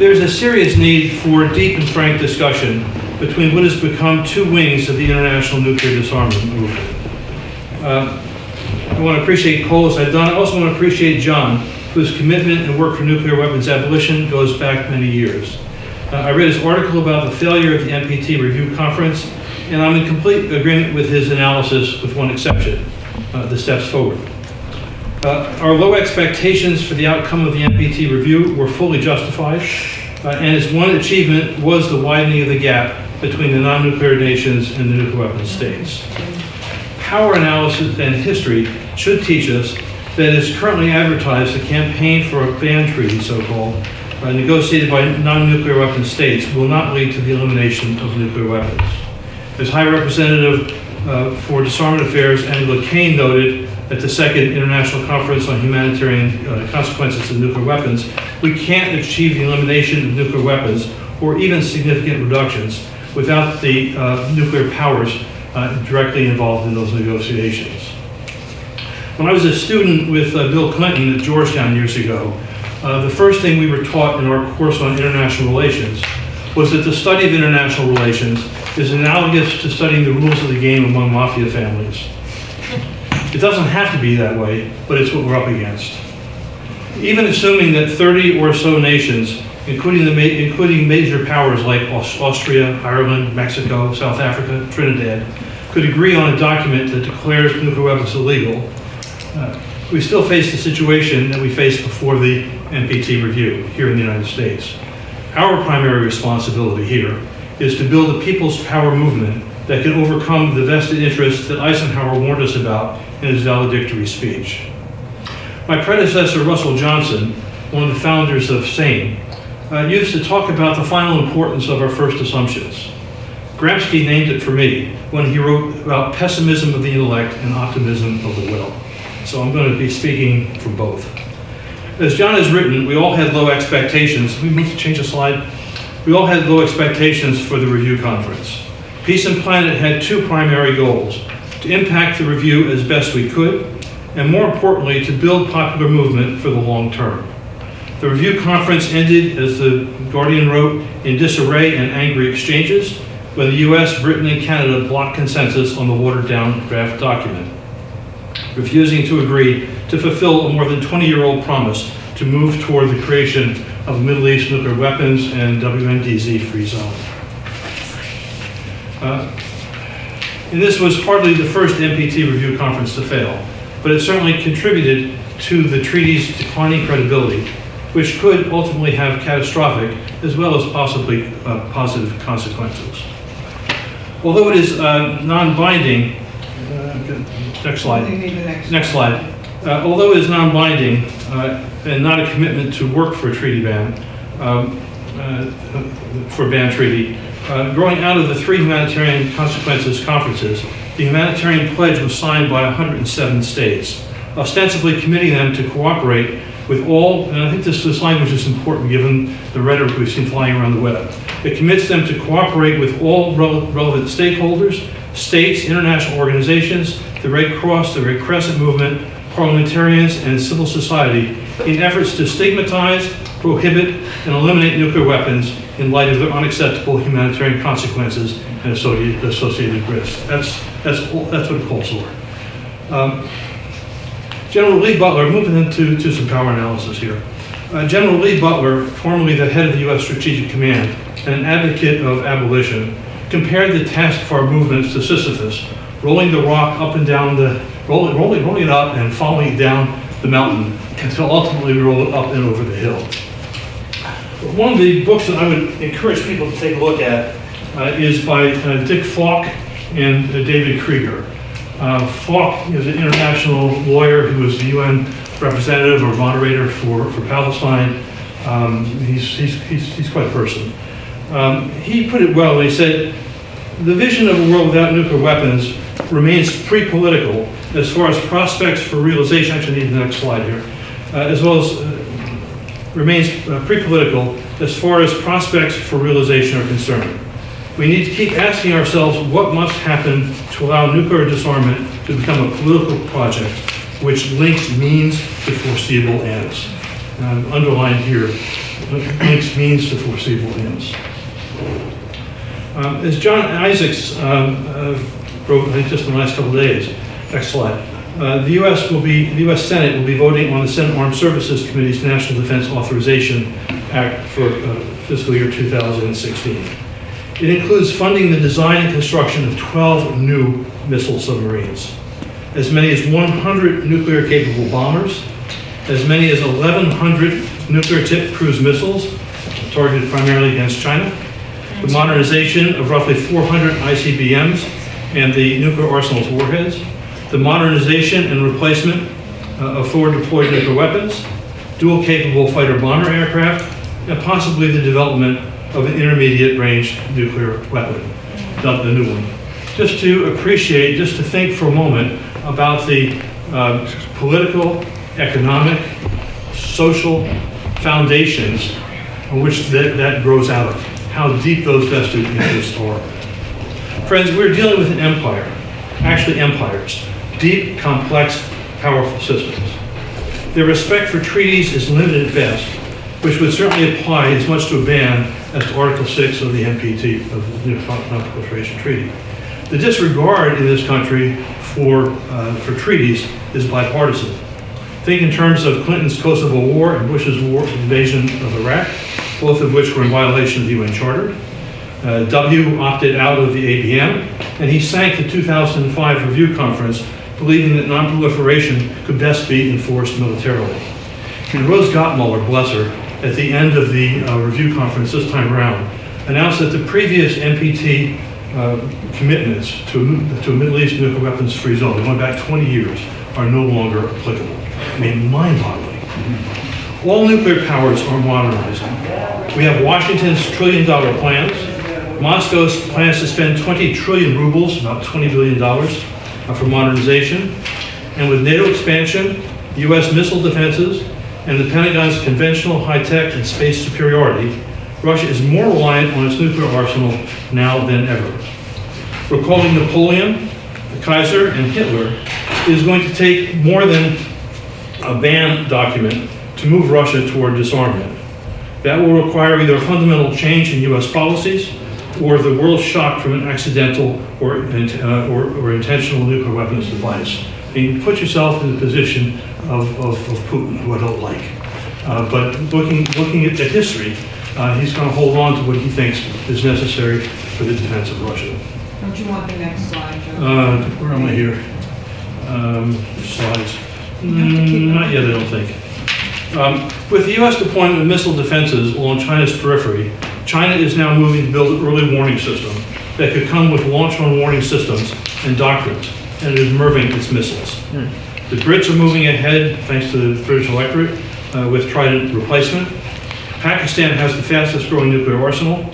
There's a serious need for deep and frank discussion between what has become two wings of the international nuclear disarmament movement. I want to appreciate Cole, as I've done. I also want to appreciate John, whose commitment and work for nuclear weapons abolition goes back many years. I read his article about the failure of the NPT Review Conference, and I'm in complete agreement with his analysis, with one exception, the steps forward. Our low expectations for the outcome of the NPT review were fully justified, and its one achievement was the widening of the gap between the non-nuclear nations and the nuclear weapons states. Power analysis and history should teach us that as currently advertised, the campaign for a ban treaty, so-called, negotiated by non-nuclear weapons states will not lead to the elimination of nuclear weapons. As High Representative for Disarmament Affairs Angela Kane noted at the Second International Conference on Humanitarian Consequences of Nuclear Weapons, we can't achieve the elimination of nuclear weapons or even significant reductions without the nuclear powers directly involved in those negotiations. When I was a student with Bill Clinton at Georgetown years ago, the first thing we were taught in our course on international relations was that the study of international relations is analogous to studying the rules of the game among mafia families. It doesn't have to be that way, but it's what we're up against. Even assuming that 30 or so nations, including major powers like Austria, Ireland, Mexico, South Africa, Trinidad, could agree on a document that declares nuclear weapons illegal, we still face the situation that we faced before the NPT review here in the United States. Our primary responsibility here is to build a people's power movement that can overcome the vested interests that Eisenhower warned us about in his valedictory speech. My predecessor, Russell Johnson, one of the founders of SANE, used to talk about the final importance of our first assumptions. Gramsci named it for me when he wrote about pessimism of the intellect and optimism of the will. So I'm going to be speaking for both. As John has written, we all had low expectations. Can we move to change the slide? We all had low expectations for the review conference. Peace and Planet had two primary goals: to impact the review as best we could, and more importantly, to build popular movement for the long term. The review conference ended, as the Guardian wrote, in disarray and angry exchanges when the US, Britain, and Canada blocked consensus on the watered-down draft document, refusing to agree to fulfill a more than 20-year-old promise to move toward the creation of a Middle East nuclear weapons and WMDZ-free zone. And this was hardly the first NPT review conference to fail, but it certainly contributed to the treaty's declining credibility, which could ultimately have catastrophic as well as possibly positive consequences. Although it is non-binding, next slide. Next slide. Although it is non-binding and not a commitment to work for a treaty ban, for a ban treaty, growing out of the 3 Humanitarian Consequences conferences, the Humanitarian Pledge was signed by 107 states, ostensibly committing them to cooperate with all, and I think this language is important given the rhetoric we've seen flying around the web. It commits them to cooperate with all relevant stakeholders, states, international organizations, the Red Cross, the Red Crescent Movement, parliamentarians, and civil society in efforts to stigmatize, prohibit, and eliminate nuclear weapons in light of their unacceptable humanitarian consequences and associated risks. That's what it calls for. General Lee Butler, moving into some power analysis here. General Lee Butler, formerly the head of the U.S. Strategic Command and an advocate of abolition, compared the task of our movements to Sisyphus, rolling the rock up and down rolling it up and following it down the mountain until ultimately we roll it up and over the hill. One of the books that I would encourage people to take a look at is by Dick Falk and David Krieger. Falk is an international lawyer who was the UN representative or moderator for Palestine. He's quite a person. He put it well. He said, the vision of a world without nuclear weapons remains pre-political as far as prospects for realization. Actually, I need the next slide here. As well as remains pre-political as far as prospects for realization are concerned. We need to keep asking ourselves what must happen to allow nuclear disarmament to become a political project which links means to foreseeable ends. underlined here, links means to foreseeable ends. As John Isaacs wrote, I think just in the last couple of days, next slide, the U.S. Senate will be voting on the Senate Armed Services Committee's National Defense Authorization Act for fiscal year 2016. It includes funding the design and construction of 12 new missile submarines, as many as 100 nuclear-capable bombers, as many as 1,100 nuclear-tipped cruise missiles, targeted primarily against China, the modernization of roughly 400 ICBMs and the nuclear arsenal's warheads, the modernization and replacement of forward-deployed nuclear weapons, dual-capable fighter-bomber aircraft, and possibly the development of an intermediate-range nuclear weapon, the new one. Just to appreciate, just to think for a moment about the political, economic, social foundations on which that grows out of, how deep those vested interests are. Friends, we're dealing with an empire, actually empires, deep, complex, powerful systems. Their respect for treaties is limited at best, which would certainly apply as much to a ban as to Article 6 of the NPT, of the Non-Proliferation Treaty. The disregard in this country for treaties is bipartisan. Think in terms of Clinton's Kosovo War and Bush's invasion of Iraq, both of which were in violation of the UN Charter. W opted out of the ABM, and he sank the 2005 review conference, believing that non-proliferation could best be enforced militarily. And Rose Gottmuller, bless her, at the end of the review conference this time around, announced that the previous NPT commitments to a Middle East nuclear weapons-free zone, going back 20 years, are no longer applicable. I mean, mind-boggling. All nuclear powers are modernizing. We have Washington's $1 trillion plans. Moscow's plans to spend 20 trillion rubles, about $20 billion, for modernization. And with NATO expansion, U.S. missile defenses, and the Pentagon's conventional, high-tech, and space superiority, Russia is more reliant on its nuclear arsenal now than ever. Recalling Napoleon, the Kaiser, and Hitler, it is going to take more than a ban document to move Russia toward disarmament. That will require either a fundamental change in U.S. policies or the world shock from an accidental or intentional nuclear weapons device. I mean, put yourself in the position of Putin, who I don't like. But looking at the history, he's going to hold on to what he thinks is necessary for the defense of Russia. Don't you want the next slide, Joe? Where am I here? Slides. Not yet, I don't think. With the U.S. deployment of missile defenses along China's periphery, China is now moving to build an early warning system that could come with launch-on-warning systems and doctrines, and it is merging its missiles. The Brits are moving ahead, thanks to the British electorate, with Trident replacement. Pakistan has the fastest-growing nuclear arsenal,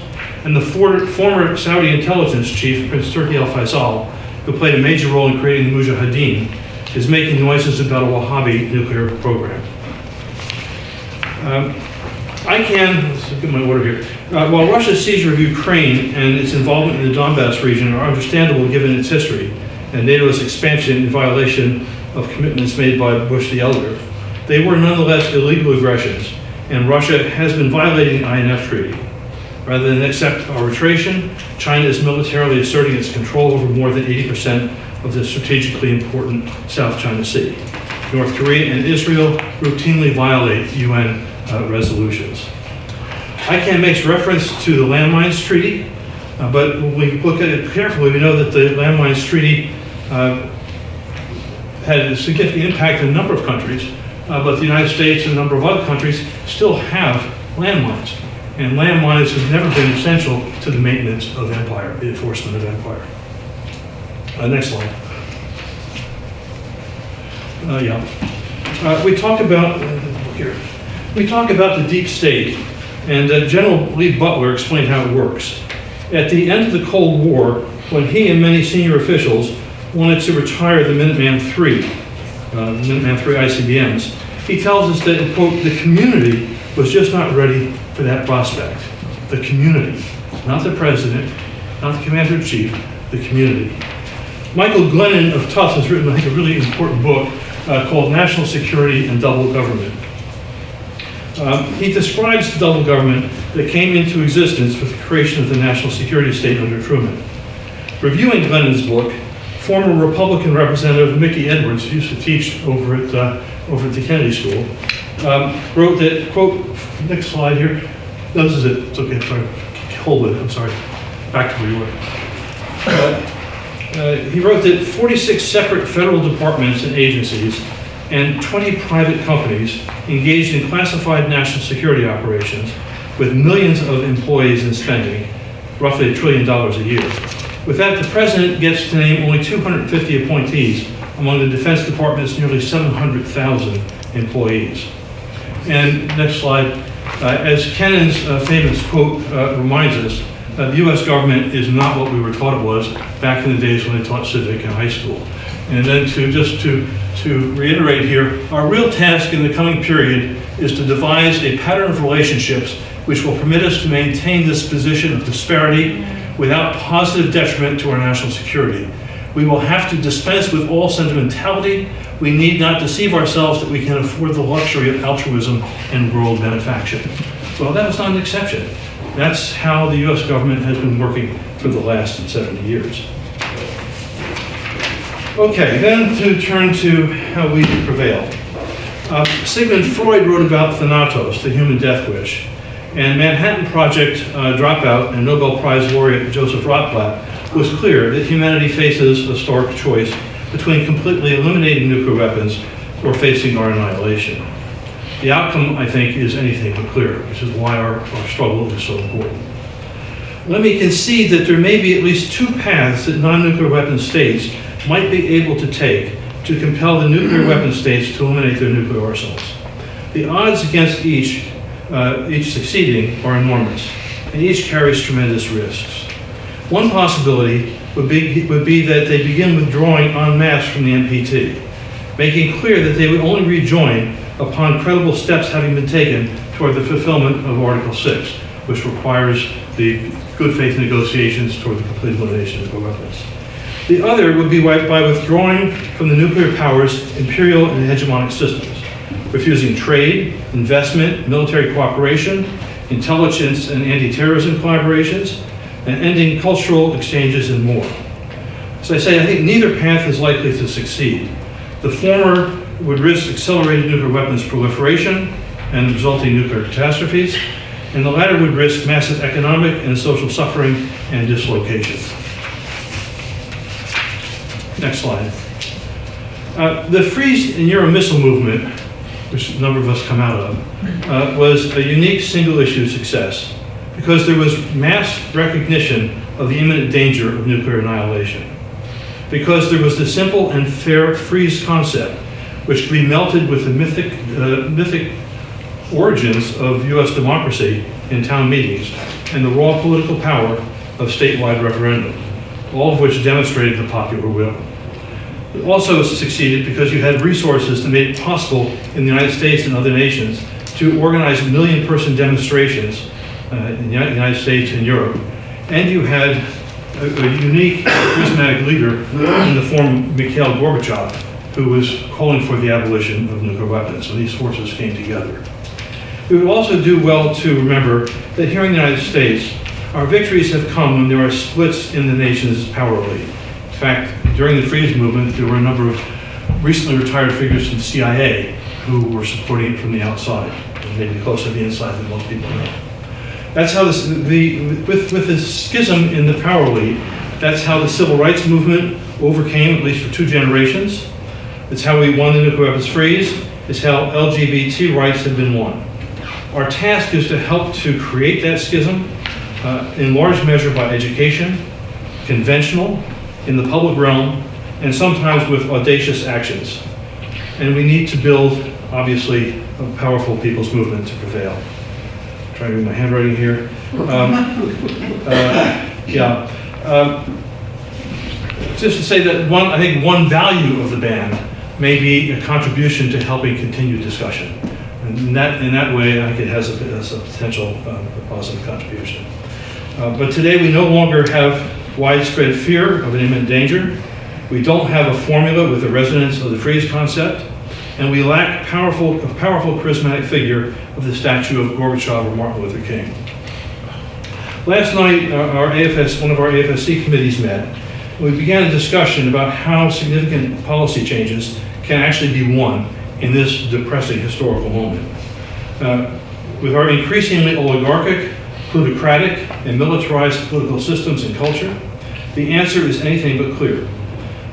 and the former Saudi intelligence chief, Prince Turki al-Faisal, who played a major role in creating the Mujahideen, is making noises about a Wahhabi nuclear program. Let's get my order here. While Russia's seizure of Ukraine and its involvement in the Donbass region are understandable given its history and NATO's expansion in violation of commitments made by Bush the Elder, they were nonetheless illegal aggressions, and Russia has been violating the INF Treaty. Rather than accept arbitration, China is militarily asserting its control over more than 80% of the strategically important South China Sea. North Korea and Israel routinely violate UN resolutions. ICANW makes reference to the Landmines Treaty, but when we look at it carefully, we know that the Landmines Treaty had a significant impact on a number of countries, but the United States and a number of other countries still have landmines. And landmines have never been essential to the maintenance of empire, the enforcement of empire. Next slide. We talk about the deep state, and General Lee Butler explained how it works. At the end of the Cold War, when he and many senior officials wanted to retire the Minuteman III ICBMs, he tells us that, quote, the community was just not ready for that prospect. The community, not the president, not the commander-in-chief, the community. Michael Glennon of Tufts has written, I think, a really important book called National Security and Double Government. He describes the double government that came into existence with the creation of the national security state under Truman. Reviewing Glennon's book, former Republican Representative Mickey Edwards, who used to teach over at the Kennedy School, wrote that, quote, next slide here. No, this is it. It's okay. Sorry. Hold it. I'm sorry. Back to where you were. He wrote that 46 separate federal departments and agencies and 20 private companies engaged in classified national security operations with millions of employees and spending, roughly $1 trillion a year. With that, the president gets to name only 250 appointees among the Defense Department's nearly 700,000 employees. And next slide. As Kennan's famous quote reminds us, the U.S. government is not what we were taught it was back in the days when they taught civic in high school. And then to reiterate here, our real task in the coming period is to devise a pattern of relationships which will permit us to maintain this position of disparity without positive detriment to our national security. We will have to dispense with all sentimentality. We need not deceive ourselves that we can afford the luxury of altruism and world benefaction. Well, that was not an exception. That's how the U.S. government has been working for the last 70 years. Okay, then to turn to how we prevail. Sigmund Freud wrote about Thanatos, the human death wish, and Manhattan Project dropout and Nobel Prize laureate Joseph Rotblat was clear that humanity faces a stark choice between completely eliminating nuclear weapons or facing our annihilation. The outcome, I think, is anything but clear, which is why our struggle is so important. Let me concede that there may be at least two paths that non-nuclear weapon states might be able to take to compel the nuclear weapon states to eliminate their nuclear arsenals. The odds against each succeeding are enormous, and each carries tremendous risks. One possibility would be that they begin withdrawing en masse from the NPT, making clear that they would only rejoin upon credible steps having been taken toward the fulfillment of Article 6, which requires the good faith negotiations toward the complete elimination of nuclear weapons. The other would be by withdrawing from the nuclear powers' imperial and hegemonic systems, refusing trade, investment, military cooperation, intelligence and anti-terrorism collaborations, and ending cultural exchanges and more. As I say, I think neither path is likely to succeed. The former would risk accelerated nuclear weapons proliferation and resulting nuclear catastrophes, and the latter would risk massive economic and social suffering and dislocation. Next slide. The Freeze and Euro missile movement, which a number of us come out of, was a unique single-issue success because there was mass recognition of the imminent danger of nuclear annihilation. Because there was the simple and fair freeze concept, which could be melted with the mythic origins of U.S. democracy in town meetings and the raw political power of statewide referendum, all of which demonstrated the popular will. It also succeeded because you had resources that made it possible in the United States and other nations to organize million-person demonstrations in the United States and Europe. And you had a unique, charismatic leader in the form of Mikhail Gorbachev, who was calling for the abolition of nuclear weapons. So these forces came together. It would also do well to remember that here in the United States, our victories have come when there are splits in the nation's power elite. In fact, during the Freeze movement, there were a number of recently retired figures from the CIA who were supporting it from the outside, and maybe closer to the inside than most people know. That's how with the schism in the power elite, that's how the civil rights movement overcame, at least for 2 generations. It's how we won the nuclear weapons freeze. It's how LGBT rights have been won. Our task is to help to create that schism, in large measure by education, conventional, in the public realm, and sometimes with audacious actions. And we need to build, obviously, a powerful people's movement to prevail. I'm trying to read my handwriting here. Just to say that I think one value of the ban may be a contribution to helping continue discussion. And in that way, I think it has a potential positive contribution. But today we no longer have widespread fear of an imminent danger. We don't have a formula with the resonance of the freeze concept. and we lack a powerful, charismatic figure of the statue of Gorbachev or Martin Luther King. Last night, one of our AFSC committees met, and we began a discussion about how significant policy changes can actually be won in this depressing historical moment. With our increasingly oligarchic, plutocratic, and militarized political systems and culture, the answer is anything but clear.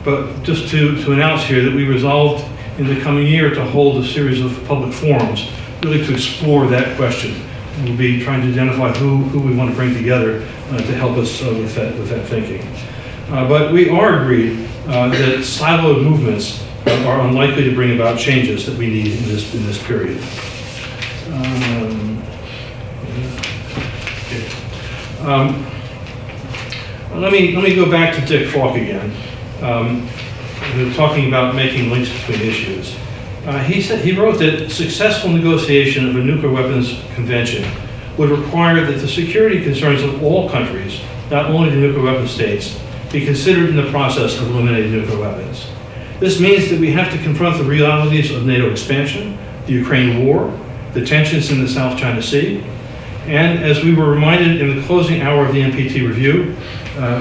But just to announce here that we resolved in the coming year to hold a series of public forums really to explore that question. We'll be trying to identify who we want to bring together to help us with that thinking. But we are agreed that siloed movements are unlikely to bring about changes that we need in this period. Let me go back to Dick Falk again, talking about making links between issues. He wrote that successful negotiation of a nuclear weapons convention would require that the security concerns of all countries, not only the nuclear weapon states, be considered in the process of eliminating nuclear weapons. This means that we have to confront the realities of NATO expansion, the Ukraine war, the tensions in the South China Sea, and as we were reminded in the closing hour of the NPT review,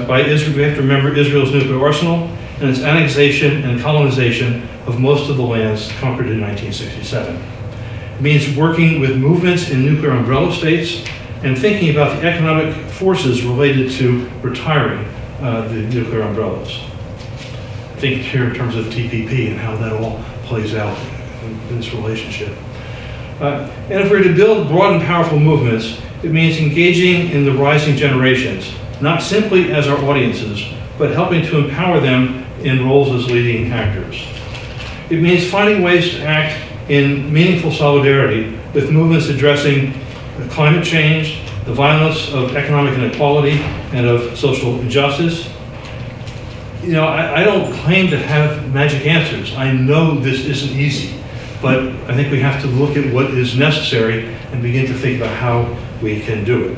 by Israel, we have to remember Israel's nuclear arsenal and its annexation and colonization of most of the lands conquered in 1967. It means working with movements in nuclear umbrella states and thinking about the economic forces related to retiring the nuclear umbrellas. Think here in terms of TPP and how that all plays out in this relationship. And if we're to build broad and powerful movements, it means engaging in the rising generations, not simply as our audiences, but helping to empower them in roles as leading actors. It means finding ways to act in meaningful solidarity with movements addressing climate change, the violence of economic inequality, and of social injustice. You know, I don't claim to have magic answers. I know this isn't easy, but I think we have to look at what is necessary and begin to think about how we can do it.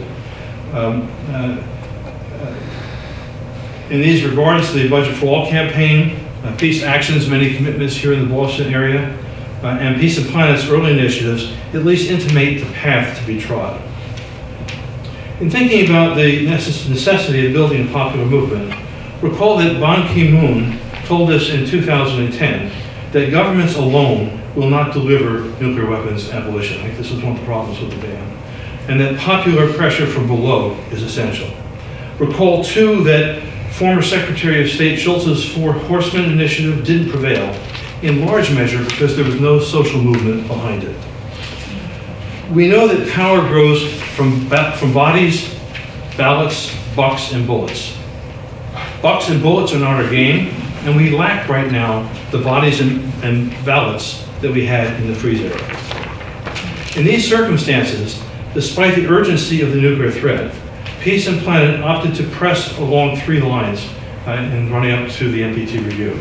In these regards, the Budget for All campaign, Peace Action's many commitments here in the Boston area, and Peace and Planet's early initiatives at least intimate the path to be trod. In thinking about the necessity of building a popular movement, recall that Ban Ki-moon told us in 2010 that governments alone will not deliver nuclear weapons abolition. I think this is one of the problems with the ban. And that popular pressure from below is essential. Recall, too, that former Secretary of State Schultz's Four Horsemen initiative didn't prevail, in large measure because there was no social movement behind it. We know that power grows from bodies, ballots, bucks, and bullets. Bucks and bullets are not our game, and we lack right now the bodies and ballots that we had in the freeze era. In these circumstances, despite the urgency of the nuclear threat, Peace and Planet opted to press along three lines in running up to the NPT review.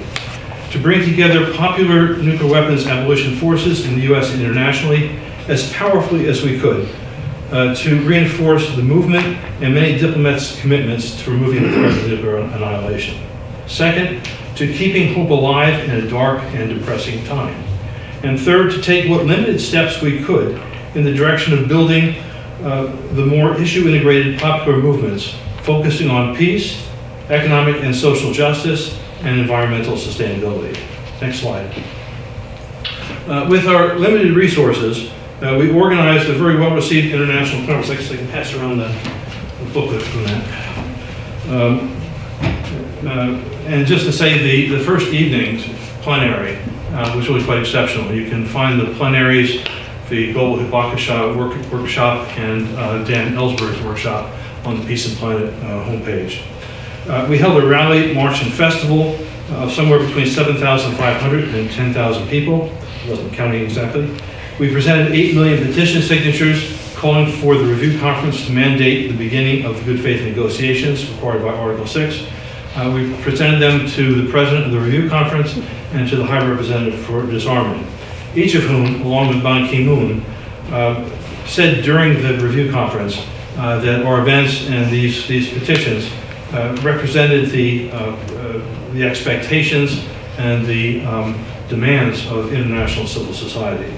To bring together popular nuclear weapons abolition forces in the US and internationally as powerfully as we could, to reinforce the movement and many diplomats' commitments to removing the threat of nuclear annihilation. Second, to keeping hope alive in a dark and depressing time. And third, to take what limited steps we could in the direction of building the more issue-integrated popular movements, focusing on peace, economic and social justice, and environmental sustainability. Next slide. With our limited resources, we organized a very well-received international conference. I guess I can pass around the booklet from that. And just to say, the first evening's plenary was really quite exceptional. You can find the plenaries, the Global Hibakusha workshop, and Dan Ellsberg's workshop on the Peace and Planet homepage. We held a rally, march, and festival of somewhere between 7,500 and 10,000 people. I wasn't counting exactly. We presented 8 million petition signatures calling for the review conference to mandate the beginning of the good faith negotiations required by Article 6. We presented them to the president of the review conference and to the high representative for disarmament, each of whom, along with Ban Ki-moon, said during the review conference that our events and these petitions represented the expectations and the demands of international civil society.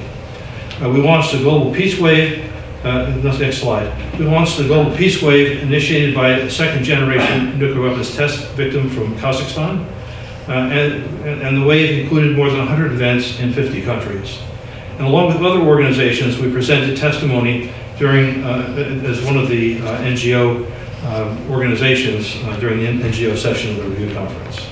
We launched the Global Peace Wave. Next slide. We launched the Global Peace Wave initiated by a second-generation nuclear weapons test victim from Kazakhstan. And the wave included more than 100 events in 50 countries. And along with other organizations, we presented testimony during, as one of the NGO organizations during the NGO session of the review conference.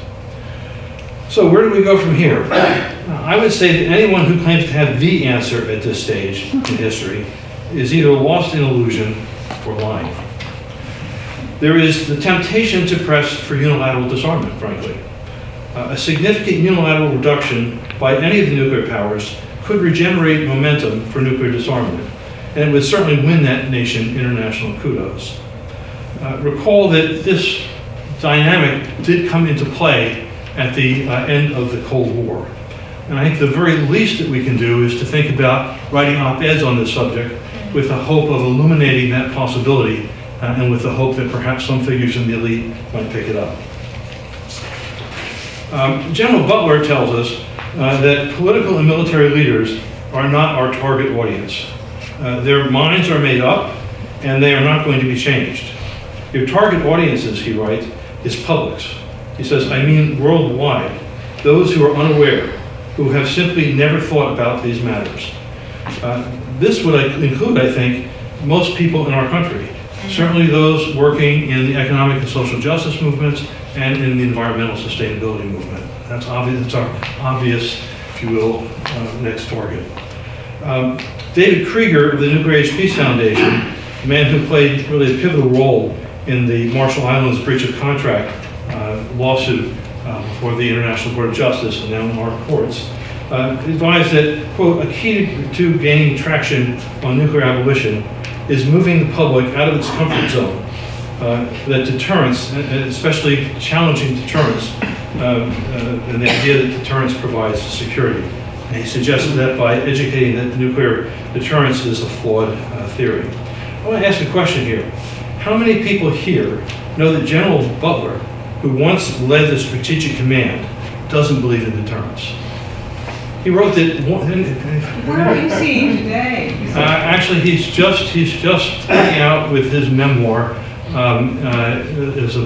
So where do we go from here? I would say that anyone who claims to have the answer at this stage in history is either lost in illusion or lying. There is the temptation to press for unilateral disarmament, frankly. A significant unilateral reduction by any of the nuclear powers could regenerate momentum for nuclear disarmament, and it would certainly win that nation international kudos. Recall that this dynamic did come into play at the end of the Cold War. And I think the very least that we can do is to think about writing op-eds on this subject with the hope of illuminating that possibility and with the hope that perhaps some figures in the elite might pick it up. General Butler tells us that political and military leaders are not our target audience. Their minds are made up and they are not going to be changed. Your target audiences, he writes, is publics. He says, I mean worldwide, those who are unaware, who have simply never thought about these matters. This would include, I think, most people in our country, certainly those working in the economic and social justice movements and in the environmental sustainability movement. That's obvious, it's our obvious, if you will, next target. David Krieger of the Nuclear Age Peace Foundation, a man who played really a pivotal role in the Marshall Islands breach of contract lawsuit before the International Court of Justice and now in our courts, advised that, quote, a key to gaining traction on nuclear abolition is moving the public out of its comfort zone. That deterrence, especially challenging deterrence, and the idea that deterrence provides security. And he suggested that by educating that nuclear deterrence is a flawed theory. I want to ask a question here. How many people here know that General Butler, who once led the Strategic Command, doesn't believe in deterrence? He wrote that. Where are you seeing today? Actually, he's just coming out with his memoir as a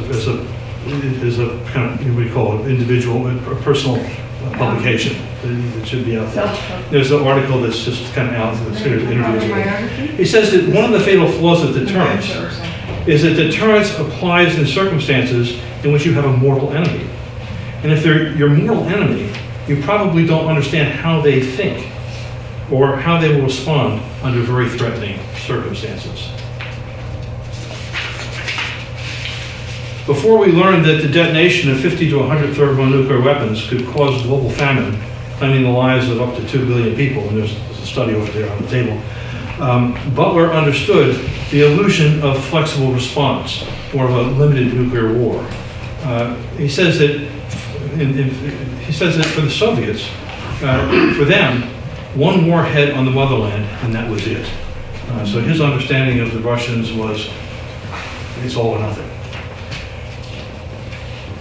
kind of, what we call it, individual, a personal publication. It should be out there. There's an article that's just kind of out there. There's interviews with him. He says that one of the fatal flaws of deterrence is that deterrence applies in circumstances in which you have a mortal enemy. And if they're your mortal enemy, you probably don't understand how they think or how they will respond under very threatening circumstances. Before we learned that the detonation of 50 to 100 thermonuclear weapons could cause global famine, claiming the lives of up to 2 billion people, and there's a study over there on the table, Butler understood the illusion of flexible response, or of a limited nuclear war. He says that for the Soviets, for them, one warhead on the motherland, and that was it. So his understanding of the Russians was, it's all or nothing.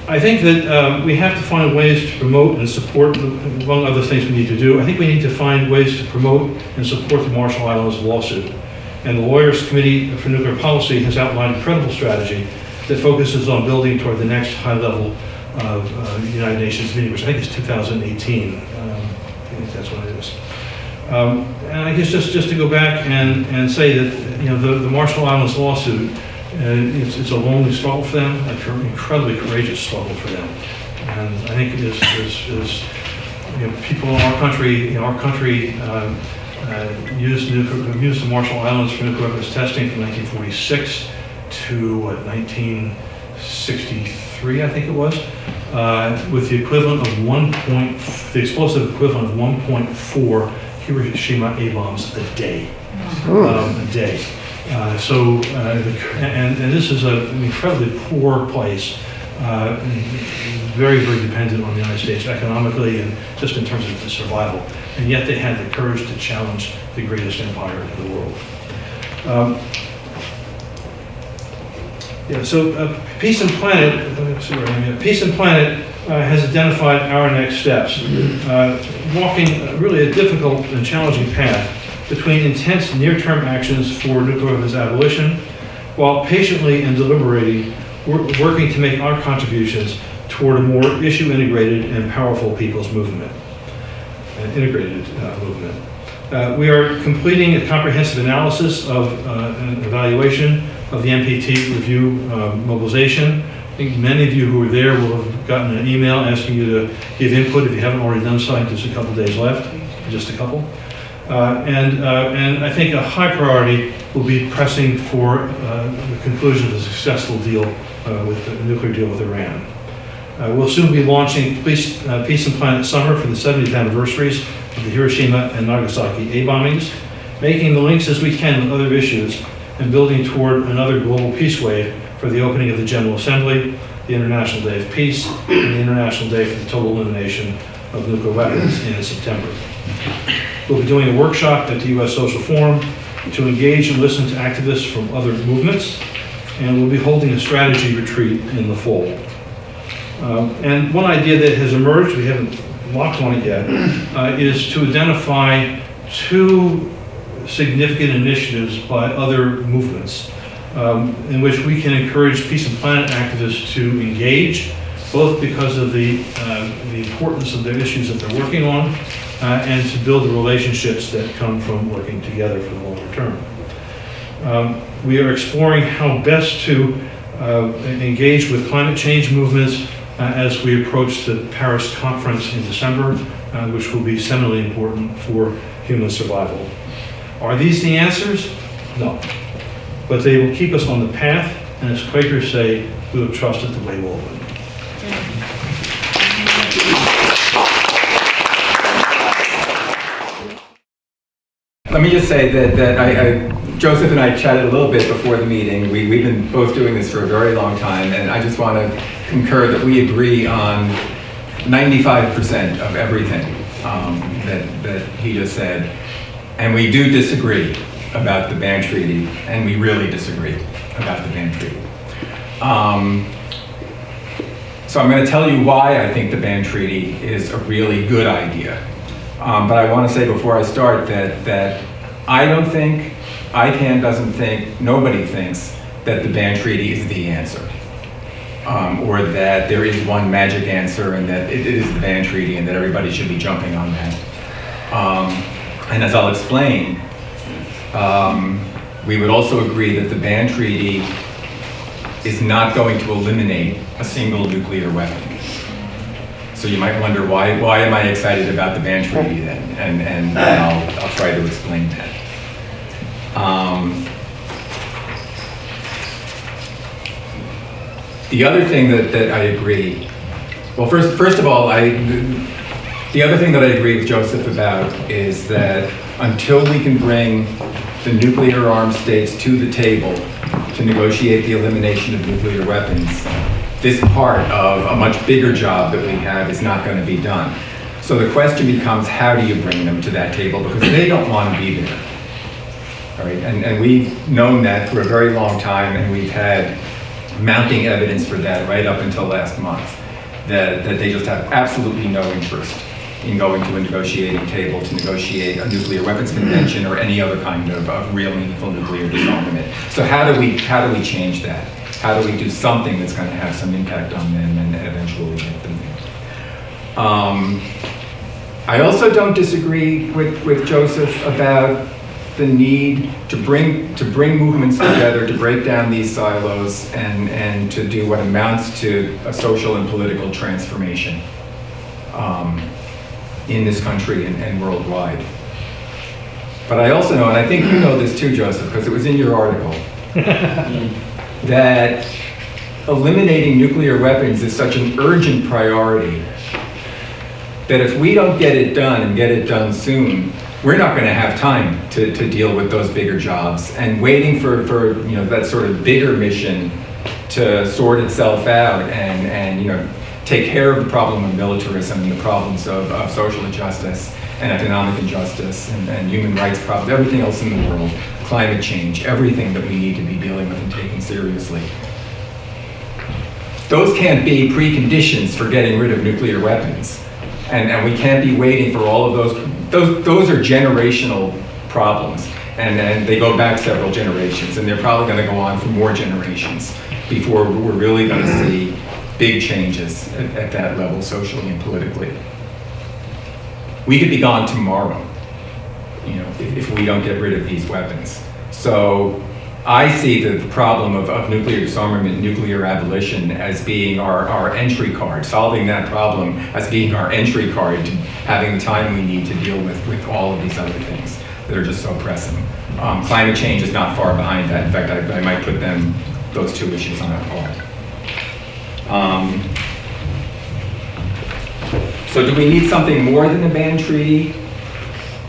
I think that we have to find ways to promote and support, among other things we need to do, I think we need to find ways to promote and support the Marshall Islands lawsuit. And the Lawyers Committee for Nuclear Policy has outlined a credible strategy that focuses on building toward the next high level of United Nations meeting, which I think is 2018. I think that's what it is. And I guess just to go back and say that, you know, the Marshall Islands lawsuit, it's a lonely struggle for them, an incredibly courageous struggle for them. And I think it is you know, people in our country, used the Marshall Islands for nuclear weapons testing from 1946 to 1963, I think it was, with the equivalent of the explosive equivalent of 1.4 Hiroshima A bombs a day. A day. And this is an incredibly poor place, very, very dependent on the United States economically and just in terms of the survival. And yet they had the courage to challenge the greatest empire in the world. Peace and Planet, Peace and Planet has identified our next steps, walking really a difficult and challenging path between intense near-term actions for nuclear weapons abolition, while patiently and deliberating, working to make our contributions toward a more issue-integrated and powerful people's movement, an integrated movement. We are completing a comprehensive analysis of an evaluation of the NPT review mobilization. I think many of you who were there will have gotten an email asking you to give input if you haven't already done so. I think there's a couple days left, just a couple. And I think a high priority will be pressing for the conclusion of a successful deal with the nuclear deal with Iran. We'll soon be launching Peace and Planet Summer for the 70th anniversaries of the Hiroshima and Nagasaki A bombings, making the links as we can with other issues and building toward another global peace wave for the opening of the General Assembly, the International Day of Peace, and the International Day for the Total Elimination of Nuclear Weapons in September. We'll be doing a workshop at the U.S. Social Forum to engage and listen to activists from other movements, and we'll be holding a strategy retreat in the fall. And one idea that has emerged, we haven't locked on it yet, is to identify two significant initiatives by other movements in which we can encourage Peace and Planet activists to engage, both because of the importance of the issues that they're working on, and to build the relationships that come from working together for the longer term. We are exploring how best to engage with climate change movements as we approach the Paris conference in December, which will be seminally important for human survival. Are these the answers? No. But they will keep us on the path, and as Quakers say, we will trust it the way we'll open. Let me just say that Joseph and I chatted a little bit before the meeting. We've been both doing this for a very long time, and I just want to concur that we agree on 95% of everything that he just said. And we do disagree about the ban treaty, and we really disagree about the ban treaty. So I'm going to tell you why I think the ban treaty is a really good idea. But I want to say before I start that I don't think, ICANW doesn't think, nobody thinks that the ban treaty is the answer. Or that there is one magic answer and that it is the ban treaty and that everybody should be jumping on that. And as I'll explain, we would also agree that the ban treaty is not going to eliminate a single nuclear weapon. So you might wonder, why am I excited about the ban treaty then? And I'll try to explain that. The other thing that I agree, well, first of all, the other thing that I agree with Joseph about is that until we can bring the nuclear armed states to the table to negotiate the elimination of nuclear weapons, this part of a much bigger job that we have is not going to be done. So the question becomes, how do you bring them to that table? Because they don't want to be there. All right? And we've known that for a very long time, and we've had mounting evidence for that right up until last month, that they just have absolutely no interest in going to a negotiating table to negotiate a nuclear weapons convention or any other kind of real meaningful nuclear disarmament. So how do we change that? How do we do something that's going to have some impact on them and eventually get them there? I also don't disagree with Joseph about the need to bring movements together, to break down these silos and to do what amounts to a social and political transformation in this country and worldwide. But I also know, and I think you know this too, Joseph, because it was in your article, that eliminating nuclear weapons is such an urgent priority that if we don't get it done and get it done soon, we're not going to have time to deal with those bigger jobs. And waiting for that sort of bigger mission to sort itself out and take care of the problem of militarism and the problems of social injustice and economic injustice and human rights problems, everything else in the world, climate change, everything that we need to be dealing with and taking seriously. those can't be preconditions for getting rid of nuclear weapons. And we can't be waiting for all of those. Those are generational problems. And they go back several generations, and they're probably going to go on for more generations before we're really going to see big changes at that level, socially and politically. We could be gone tomorrow, if we don't get rid of these weapons. So I see the problem of nuclear disarmament, nuclear abolition as being our entry card, solving that problem as being our entry card to having the time we need to deal with all of these other things that are just so pressing. Climate change is not far behind that. In fact, I might put those two issues on a par. So do we need something more than a ban treaty?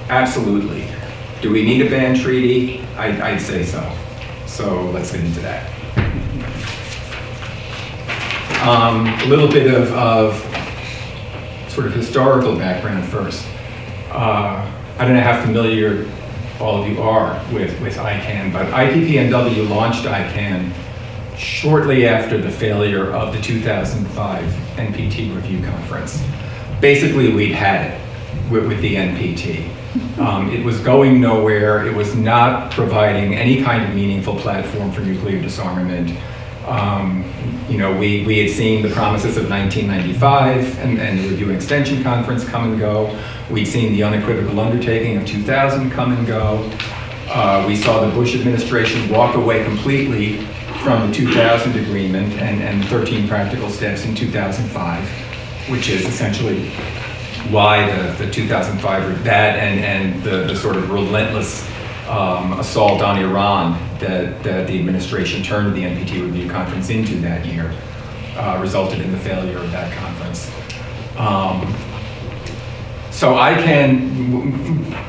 Absolutely. Do we need a ban treaty? I'd say so. So let's get into that. A little bit of sort of historical background first. I don't know how familiar all of you are with ICANW, but IPPNW launched ICANW shortly after the failure of the 2005 NPT review conference. Basically, we'd had it with the NPT. It was going nowhere. It was not providing any kind of meaningful platform for nuclear disarmament. We had seen the promises of 1995 and the Review and Extension Conference come and go. We'd seen the unequivocal undertaking of 2000 come and go. We saw the Bush administration walk away completely from the 2000 agreement and 13 practical steps in 2005, which is essentially why the 2005, that and the sort of relentless assault on Iran that the administration turned the NPT review conference into that year resulted in the failure of that conference. So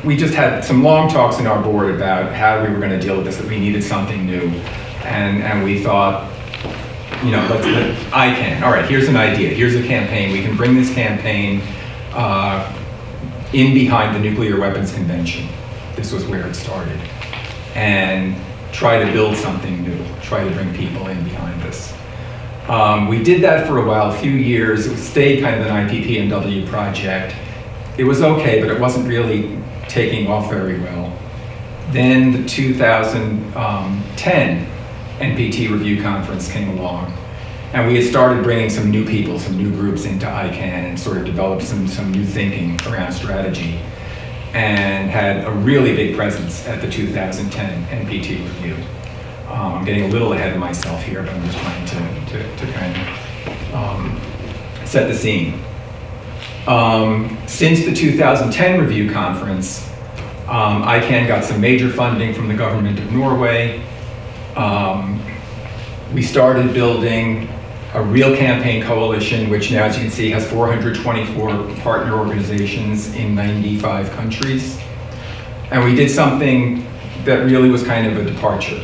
we just had some long talks in our board about how we were going to deal with this, that we needed something new. And we thought, let's ICANW. All right, here's an idea. Here's a campaign. We can bring this campaign in behind the Nuclear Weapons Convention. This was where it started. And try to build something new. Try to bring people in behind this. We did that for a while, a few years. It stayed kind of an IPPNW project. It was okay, but it wasn't really taking off very well. Then the 2010 NPT review conference came along, and we had started bringing some new people, some new groups into ICANW and sort of developed some new thinking around strategy, and had a really big presence at the 2010 NPT review. I'm getting a little ahead of myself here, but I'm just trying to kind of set the scene. Since the 2010 review conference, ICANW got some major funding from the government of Norway. We started building a real campaign coalition, which now, as you can see, has 424 partner organizations in 95 countries. And we did something that really was kind of a departure,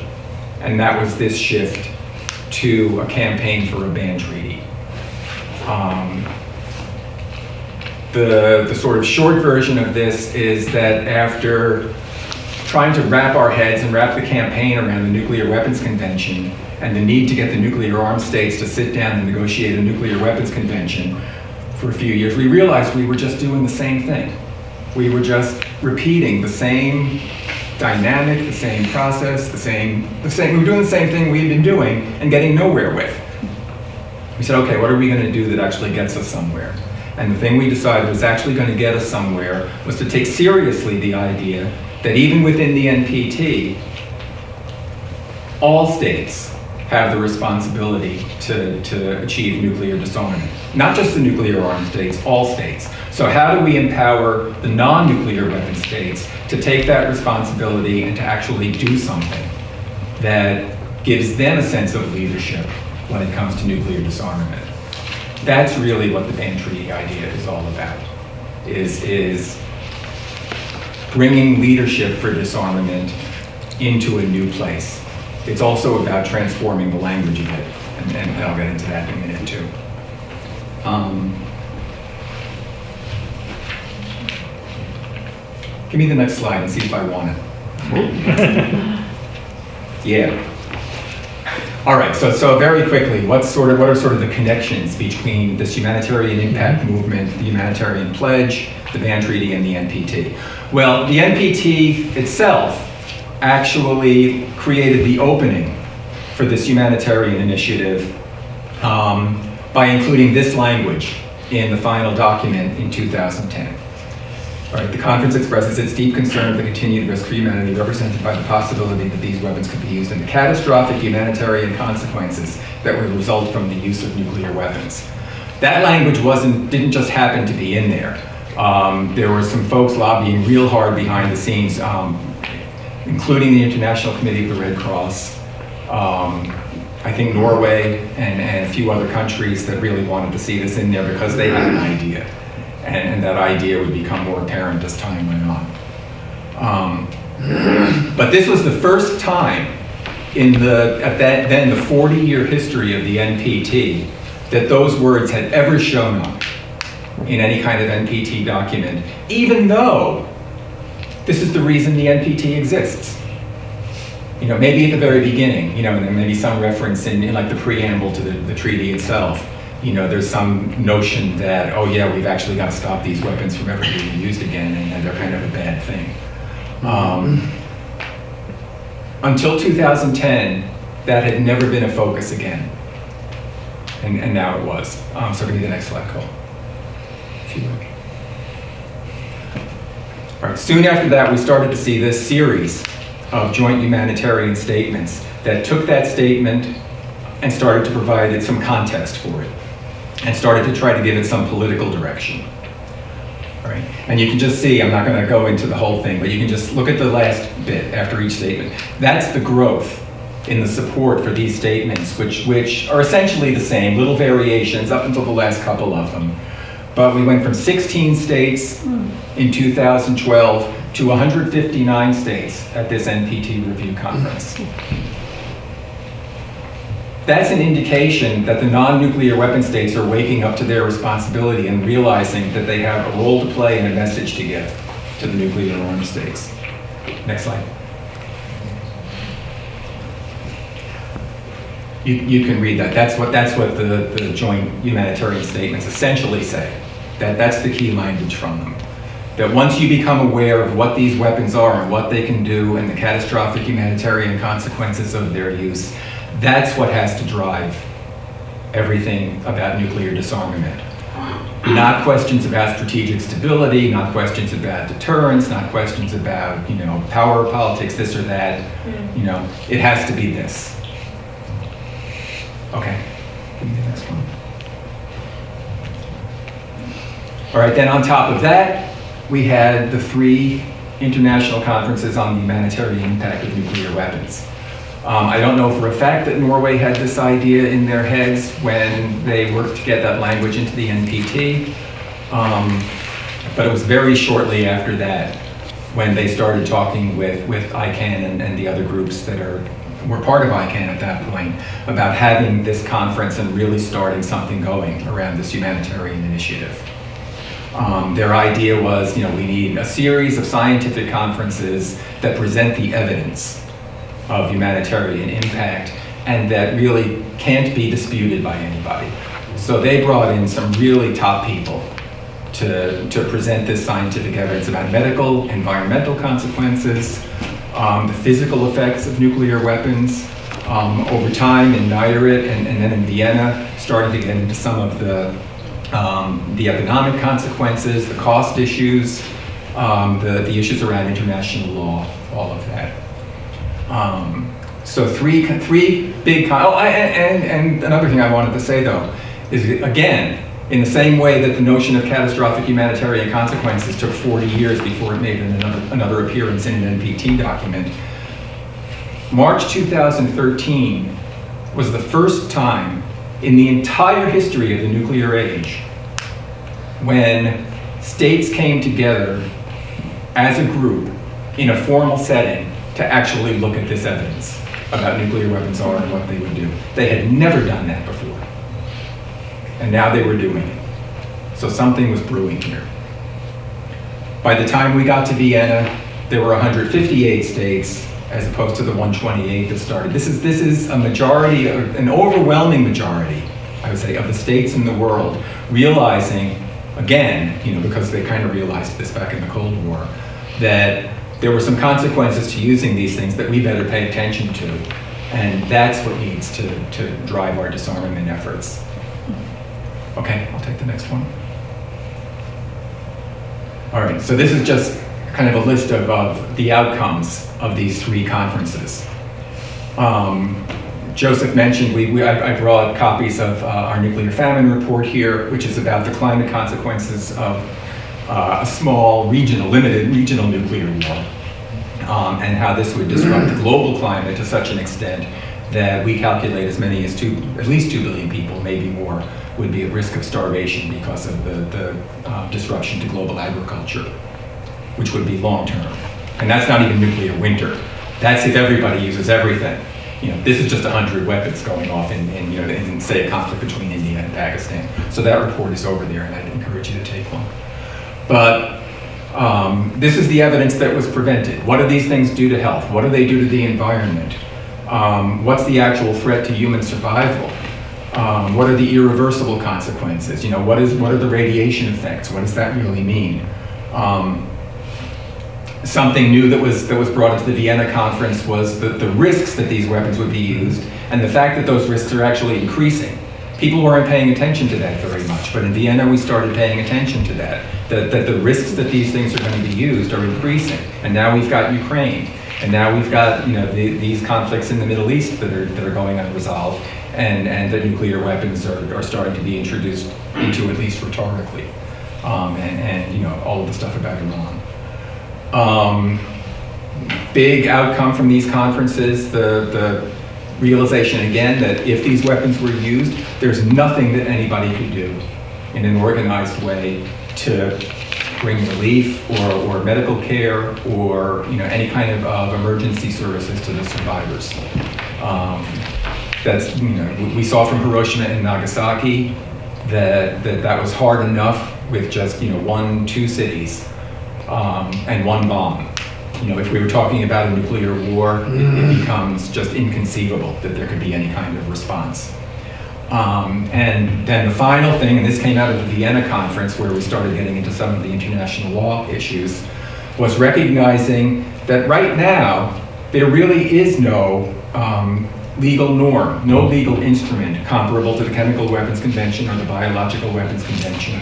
and that was this shift to a campaign for a ban treaty. The sort of short version of this is that after trying to wrap our heads and wrap the campaign around the Nuclear Weapons Convention and the need to get the nuclear armed states to sit down and negotiate a nuclear weapons convention for a few years, we realized we were just doing the same thing. We were just repeating the same dynamic, the same process, we were doing the same thing we'd been doing and getting nowhere with. We said, okay, what are we going to do that actually gets us somewhere? And the thing we decided was actually going to get us somewhere was to take seriously the idea that even within the NPT, all states have the responsibility to achieve nuclear disarmament. Not just the nuclear armed states, all states. So how do we empower the non-nuclear weapon states to take that responsibility and to actually do something that gives them a sense of leadership when it comes to nuclear disarmament? That's really what the ban treaty idea is all about, is bringing leadership for disarmament into a new place. It's also about transforming the language of it, and I'll get into that in a minute too. Give me the next slide and see if I want it. Yeah. All right, so very quickly, what are sort of the connections between this humanitarian impact movement, the Humanitarian Pledge, the Ban Treaty, and the NPT? Well, the NPT itself actually created the opening for this humanitarian initiative by including this language in the final document in 2010. Right, the conference expresses its deep concern of the continued risk for humanity represented by the possibility that these weapons could be used and the catastrophic humanitarian consequences that would result from the use of nuclear weapons. That language didn't just happen to be in there. There were some folks lobbying real hard behind the scenes, including the International Committee of the Red Cross, I think Norway and a few other countries that really wanted to see this in there because they had an idea. And that idea would become more apparent as time went on. But this was the first time in the 40-year history of the NPT that those words had ever shown up in any kind of NPT document, even though this is the reason the NPT exists. You know, maybe at the very beginning, you know, and there may be some reference in like the preamble to the treaty itself. You know, there's some notion that, oh yeah, we've actually got to stop these weapons from ever being used again, and they're kind of a bad thing. Until 2010, that had never been a focus again. And now it was. So give me the next slide, Cole. If you would. All right, soon after that, we started to see this series of joint humanitarian statements that took that statement and started to provide it some context for it, and started to try to give it some political direction. All right? And you can just see, I'm not going to go into the whole thing, but you can just look at the last bit after each statement. That's the growth in the support for these statements, which are essentially the same, little variations up until the last couple of them. But we went from 16 states in 2012 to 159 states at this NPT review conference. That's an indication that the non-nuclear weapon states are waking up to their responsibility and realizing that they have a role to play and a message to give to the nuclear armed states. Next slide. You can read that. That's what the joint humanitarian statements essentially say. That's the key language from them. That once you become aware of what these weapons are and what they can do and the catastrophic humanitarian consequences of their use, that's what has to drive everything about nuclear disarmament. Not questions about strategic stability, not questions about deterrence, not questions about, you know, power politics, this or that. You know, it has to be this. Okay, give me the next one. All right, then on top of that, we had the 3 international conferences on the humanitarian impact of nuclear weapons. I don't know for a fact that Norway had this idea in their heads when they worked to get that language into the NPT, but it was very shortly after that when they started talking with ICANN and the other groups that were part of ICANN at that point about having this conference and really starting something going around this humanitarian initiative. Their idea was, you know, we need a series of scientific conferences that present the evidence of humanitarian impact and that really can't be disputed by anybody. So they brought in some really top people to present this scientific evidence about medical, environmental consequences, the physical effects of nuclear weapons. Over time in Nayarit and then in Vienna, started to get into some of the economic consequences, the cost issues, the issues around international law, all of that. So three big, and another thing I wanted to say though, is again, in the same way that the notion of catastrophic humanitarian consequences took 40 years before it made another appearance in an NPT document, March 2013 was the first time in the entire history of the nuclear age when states came together as a group in a formal setting to actually look at this evidence about nuclear weapons are and what they would do. They had never done that before. And now they were doing it. So something was brewing here. By the time we got to Vienna, there were 158 states, as opposed to the 128 that started. This is a majority, an overwhelming majority, I would say, of the states in the world realizing, again, because they kind of realized this back in the Cold War, that there were some consequences to using these things that we better pay attention to. And that's what needs to drive our disarmament efforts. Okay, I'll take the next one. All right, so this is just kind of a list of the outcomes of these 3 conferences. Joseph mentioned, I brought copies of our nuclear famine report here, which is about the climate consequences of a small limited regional nuclear war, and how this would disrupt the global climate to such an extent that we calculate as many as at least 2 billion people, maybe more, would be at risk of starvation because of the disruption to global agriculture, which would be long-term. And that's not even nuclear winter. That's if everybody uses everything. This is just 100 weapons going off in say, a conflict between India and Pakistan. So that report is over there, and I'd encourage you to take one. But this is the evidence that was prevented. What do these things do to health? What do they do to the environment? What's the actual threat to human survival? What are the irreversible consequences? What are the radiation effects? What does that really mean? Something new that was brought into the Vienna conference was the risks that these weapons would be used, and the fact that those risks are actually increasing. People weren't paying attention to that very much, but in Vienna we started paying attention to that the risks that these things are going to be used are increasing. And now we've got Ukraine, and now we've got these conflicts in the Middle East that are going unresolved, and the nuclear weapons are starting to be introduced into, at least rhetorically, and all of the stuff about Iran. Big outcome from these conferences, the realization again that if these weapons were used, there's nothing that anybody could do in an organized way to bring relief or medical care or any kind of emergency services to the survivors. That's we saw from Hiroshima and Nagasaki that was hard enough with just 1-2 cities and 1 bomb. If we were talking about a nuclear war, it becomes just inconceivable that there could be any kind of response. And then the final thing, and this came out of the Vienna conference where we started getting into some of the international law issues, was recognizing that right now there really is no legal norm, no legal instrument comparable to the Chemical Weapons Convention or the Biological Weapons Convention,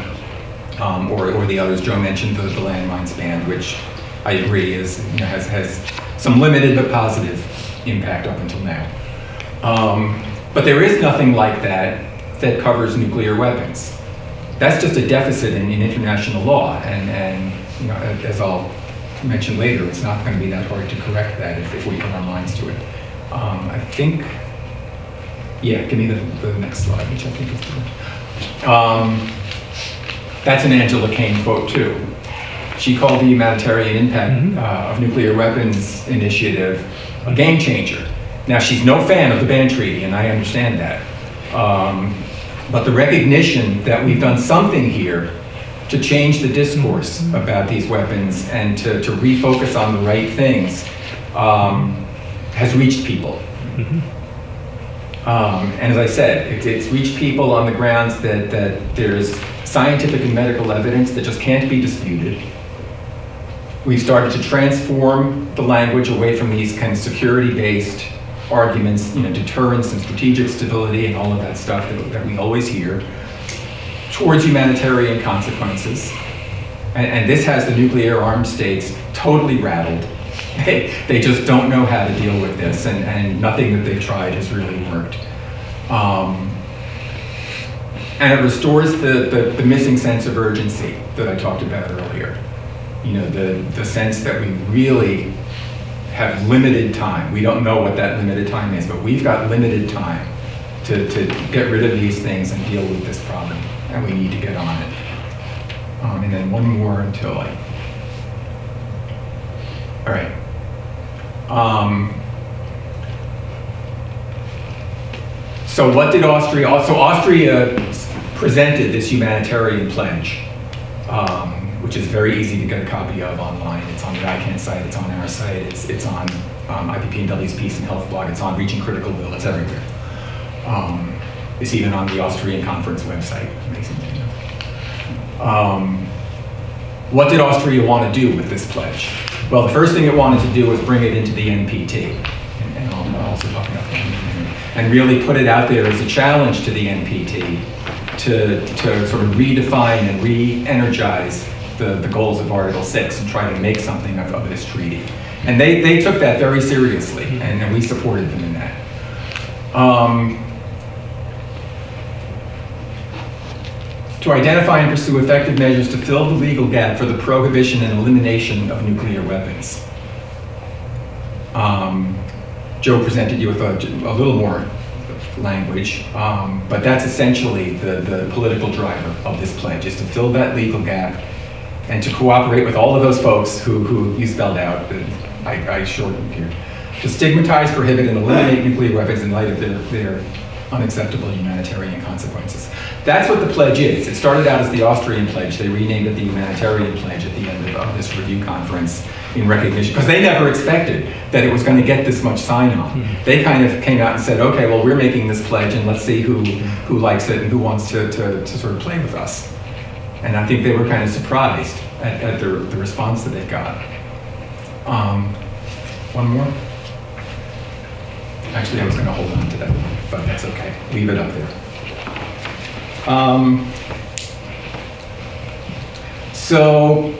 or the others. Joe mentioned the landmines ban, which I agree has some limited but positive impact up until now. But there is nothing like that covers nuclear weapons. That's just a deficit in international law, and as I'll mention later, it's not going to be that hard to correct that if we put our minds to it. I think, give me the next slide, which I think is good. That's an Angela Kane quote too. She called the humanitarian impact of nuclear weapons initiative a game changer. Now, she's no fan of the ban treaty, and I understand that. But the recognition that we've done something here to change the discourse about these weapons and to refocus on the right things has reached people. And as I said, it's reached people on the grounds that there's scientific and medical evidence that just can't be disputed. We've started to transform the language away from these kind of security-based arguments, deterrence and strategic stability and all of that stuff that we always hear, towards humanitarian consequences. And this has the nuclear armed states totally rattled. They just don't know how to deal with this, and nothing that they've tried has really worked. And it restores the missing sense of urgency that I talked about earlier. The sense that we really have limited time. We don't know what that limited time is, but we've got limited time to get rid of these things and deal with this problem, and we need to get on it. And then one more until all right. So what did Austria, Austria presented this humanitarian pledge, which is very easy to get a copy of online. It's on the ICANW site, it's on our site, it's on IPPNW's Peace and Health blog. It's on Reaching Critical Bill. It's everywhere. It's even on the Austrian conference website. Amazing thing. What did Austria want to do with this pledge? Well, the first thing it wanted to do was bring it into the NPT, and I'll also talk about that in a minute, and really put it out there as a challenge to the NPT to sort of redefine and re-energize the goals of Article 6 and try to make something of this treaty. And they took that very seriously, and we supported them in that. To identify and pursue effective measures to fill the legal gap for the prohibition and elimination of nuclear weapons. Joe presented you with a little more language, but that's essentially the political driver of this pledge, is to fill that legal gap and to cooperate with all of those folks who you spelled out, I shortened here, to stigmatize, prohibit, and eliminate nuclear weapons in light of their unacceptable humanitarian consequences. That's what the pledge is. It started out as the Austrian pledge. They renamed it the Humanitarian Pledge at the end of this review conference in recognition, because they never expected that it was going to get this much sign-on. They kind of came out and said, okay, well, we're making this pledge, and let's see who likes it and who wants to sort of play with us. And I think they were kind of surprised at the response that they got. One more? Actually, I was going to hold on to that, but that's okay. Leave it up there. So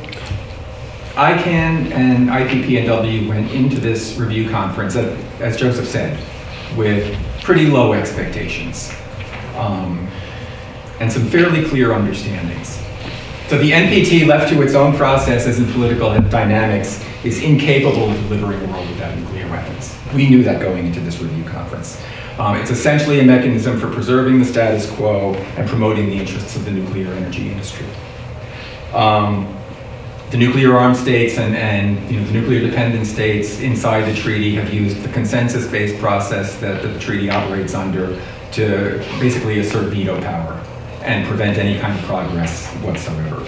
ICANN and IPPNW went into this review conference, as Joseph said, with pretty low expectations and some fairly clear understandings. So the NPT, left to its own processes and political dynamics, is incapable of delivering a world without nuclear weapons. We knew that going into this review conference. It's essentially a mechanism for preserving the status quo and promoting the interests of the nuclear energy industry. The nuclear armed states and the nuclear dependent states inside the treaty have used the consensus-based process that the treaty operates under to basically assert veto power and prevent any kind of progress whatsoever.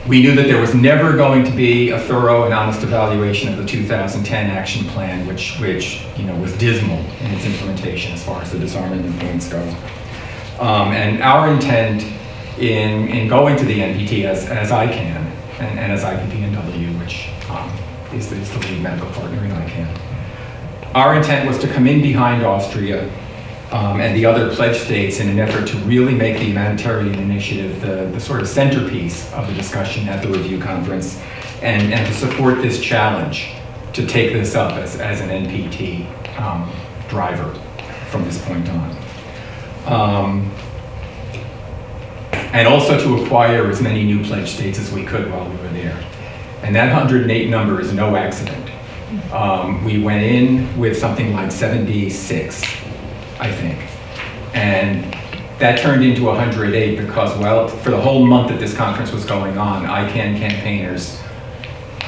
We knew that there was never going to be a thorough and honest evaluation of the 2010 action plan, which was dismal in its implementation as far as the disarmament points go. And our intent in going to the NPT as ICANN and as IPPNW, which is the lead medical partner in ICANN, our intent was to come in behind Austria and the other pledge states in an effort to really make the humanitarian initiative the sort of centerpiece of the discussion at the review conference, and to support this challenge to take this up as an NPT driver from this point on. And also to acquire as many new pledge states as we could while we were there. And that 108 number is no accident. We went in with something like 76, I think. And that turned into 108 because, well, for the whole month that this conference was going on, ICANN campaigners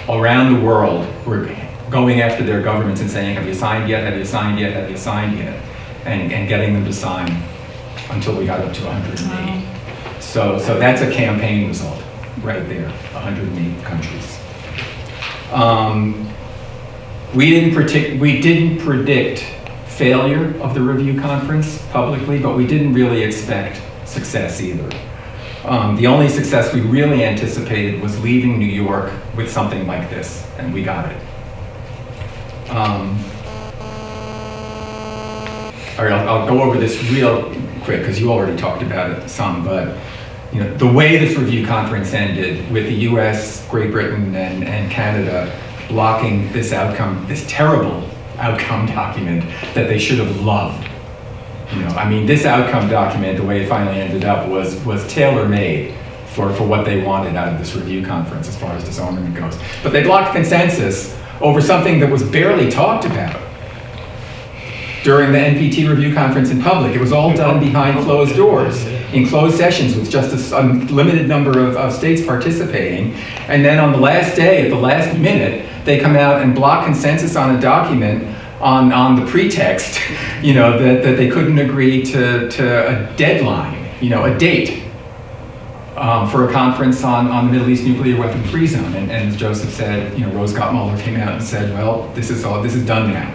around the world were going after their governments and saying, have you signed yet? Have you signed yet? Have you signed yet? And getting them to sign until we got up to 108. So that's a campaign result right there, 108 countries. We didn't predict failure of the review conference publicly, but we didn't really expect success either. The only success we really anticipated was leaving New York with something like this, and we got it. All right, I'll go over this real quick because you already talked about it some, but the way this review conference ended with the US, Great Britain, and Canada blocking this outcome, this terrible outcome document that they should have loved. This outcome document, the way it finally ended up, was tailor-made for what they wanted out of this review conference as far as disarmament goes. But they blocked consensus over something that was barely talked about during the NPT review conference in public. It was all done behind closed doors, in closed sessions with just a limited number of states participating. And then on the last day, at the last minute, they come out and block consensus on a document on the pretext, that they couldn't agree to a deadline, a date for a conference on the Middle East nuclear weapon free zone. And as Joseph said, Rose Gottmuller came out and said, well, this is done now.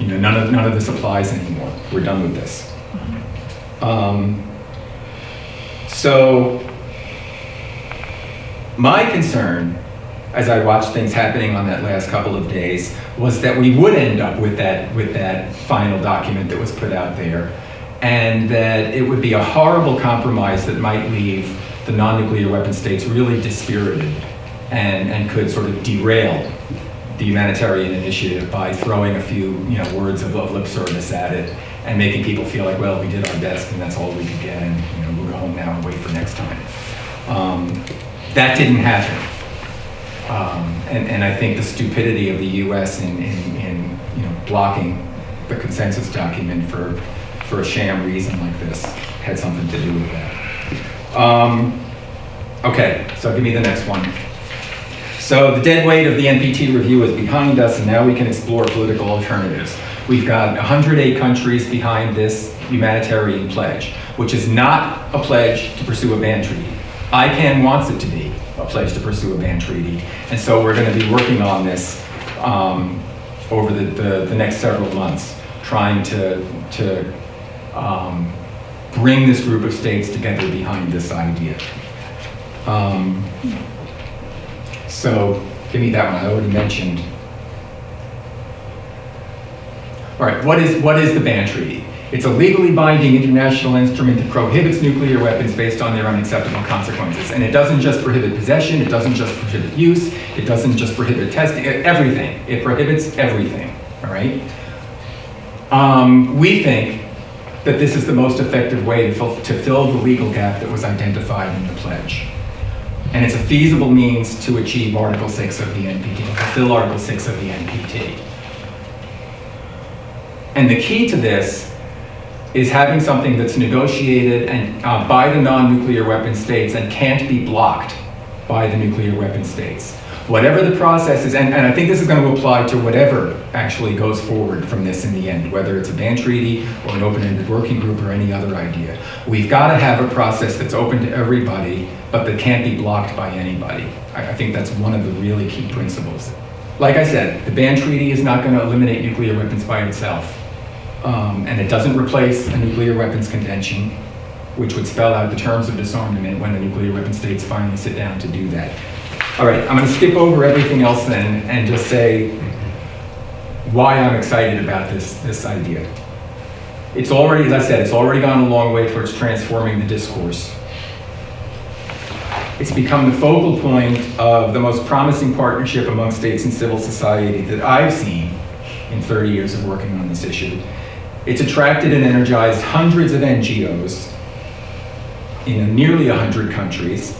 None of this applies anymore. We're done with this. So my concern, as I watched things happening on that last couple of days, was that we would end up with that final document that was put out there, and that it would be a horrible compromise that might leave the non-nuclear weapon states really dispirited and could sort of derail the humanitarian initiative by throwing a few words of lip service at it and making people feel like, well, we did our best and that's all we could get, and we'll go home now and wait for next time. That didn't happen. And I think the stupidity of the U.S. in blocking the consensus document for a sham reason like this had something to do with that. Okay, so give me the next one. So the dead weight of the NPT review is behind us, and now we can explore political alternatives. We've got 108 countries behind this humanitarian pledge, which is not a pledge to pursue a ban treaty. ICANW wants it to be a pledge to pursue a ban treaty, and so we're going to be working on this over the next several months, trying to bring this group of states together behind this idea. So give me that one. I already mentioned. All right, what is the ban treaty? It's a legally binding international instrument that prohibits nuclear weapons based on their unacceptable consequences. And it doesn't just prohibit possession, it doesn't just prohibit use, it doesn't just prohibit testing, everything. It prohibits everything, all right? We think that this is the most effective way to fill the legal gap that was identified in the pledge. And it's a feasible means to achieve Article 6 of the NPT, fulfill Article 6 of the NPT. And the key to this is having something that's negotiated and by the non-nuclear weapon states and can't be blocked by the nuclear weapon states. Whatever the process is, and I think this is going to apply to whatever actually goes forward from this in the end, whether it's a ban treaty or an open-ended working group or any other idea. We've got to have a process that's open to everybody, but that can't be blocked by anybody. I think that's one of the really key principles. Like I said, the ban treaty is not going to eliminate nuclear weapons by itself. And it doesn't replace a nuclear weapons convention, which would spell out the terms of disarmament when the nuclear weapon states finally sit down to do that. All right, I'm going to skip over everything else then and just say why I'm excited about this idea. It's already, as I said, it's already gone a long way towards transforming the discourse. It's become the focal point of the most promising partnership among states and civil society that I've seen in 30 years of working on this issue. It's attracted and energized hundreds of NGOs in nearly 100 countries,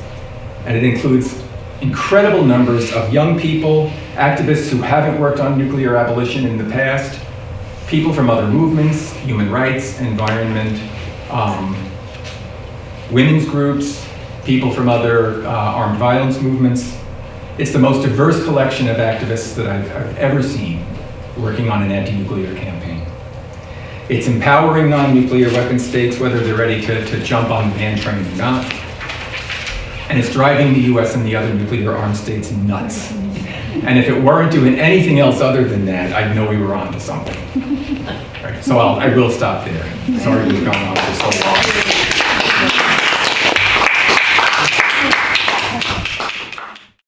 and it includes incredible numbers of young people, activists who haven't worked on nuclear abolition in the past, people from other movements, human rights, environment, women's groups, people from other armed violence movements. It's the most diverse collection of activists that I've ever seen working on an anti-nuclear campaign. It's empowering non-nuclear weapon states, whether they're ready to jump on the ban train or not. And it's driving the US and the other nuclear armed states nuts. And if it weren't doing anything else other than that, I'd know we were on to something. Right, so I will stop there. Sorry we've gone on for so long.